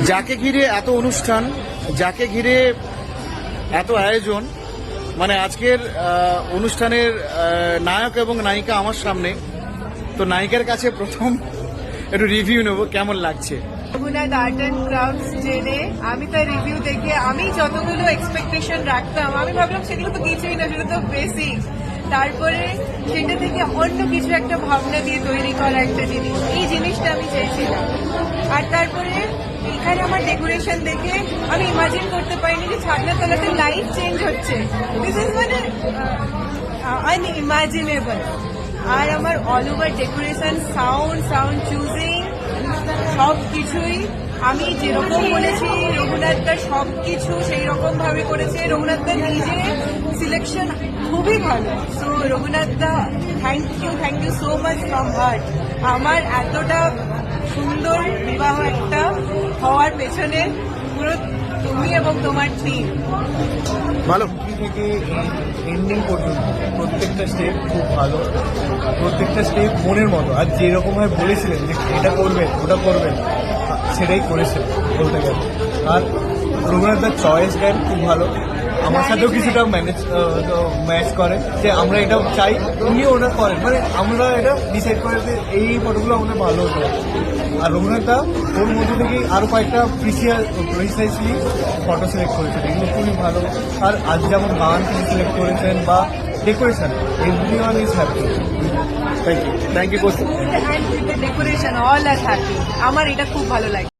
যাকে ঘিরে এত অনুষ্ঠান, যাকে ঘিরে এত আয়োজন, মানে আজকের অনুষ্ঠানের নায়ক এবং নায়িকা আমার সামনে। তো নায়িকার কাছে প্রথম একটু রিভিউ নেব, কেমন লাগছে? রঘুনাথ আর্ট অ্যান্ড ক্রাফটস জেনে আমি তার রিভিউ দেখে আমি যতগুলো এক্সপেকটেশন রাখতাম আমি ভাবলাম সেগুলো তো কিছুই না, সেগুলো তো বেসিক। তারপরে সেটা থেকে অন্য কিছু একটা ভাবনা দিয়ে তৈরি করা একটা জিনিস, এই জিনিসটা আমি চেয়েছিলাম। আর তারপরে এখানে আমার ডেকোরেশন দেখে আমি ইমাজিন করতে পারিনি যে ছাদনাতলাতে লাইট চেঞ্জ হচ্ছে। দিস ইজ মানে আনইমাজিনেবল। আর আমার all over decoration, sound choosing সব কিছুই আমি যেরকম বলেছি রঘুনাথদা সবকিছু সেই রকম ভাবে করেছে। রঘুনাথদা নিজে সিলেকশন খুবই ভালো। সো রঘুনাথদা thank you so much from heart. আমার এতটা সুন্দর বিবাহ একটা হওয়ার পেছনে পুরো তুমি এবং তোমার টিম। ভালো থেকে এন্ডিং পর্যন্ত প্রত্যেকটা স্টেপ খুব ভালো, প্রত্যেকটা স্টেপ মনের মতো। আর যেরকম ভাবে বলেছিলেন যে এটা করবেন ওটা করবেন, সেটাই করেছেন বলতে গেলে। আর রঘুনাথদার চয়েস জ্ঞান খুব ভালো, আমার সাথেও কিছুটা ম্যাচ করে যে আমরা এটা চাই, উনি ওটা করেন, মানে আমরা এটা ডিসাইড করে যে এই ফটোগুলো আমাদের ভালো হতে হবে। আর রঘুনাথদা ওর মধ্যে থেকেই আরও কয়েকটা প্রিসাইসলি ফটো সিলেক্ট করেছেন, এগুলো খুবই ভালো। আর আজ যেমন গান তিনি সিলেক্ট করেছেন বা decoration, everyone is happy. Thank you decoration all are happy. আমার এটা খুব ভালো লাগে।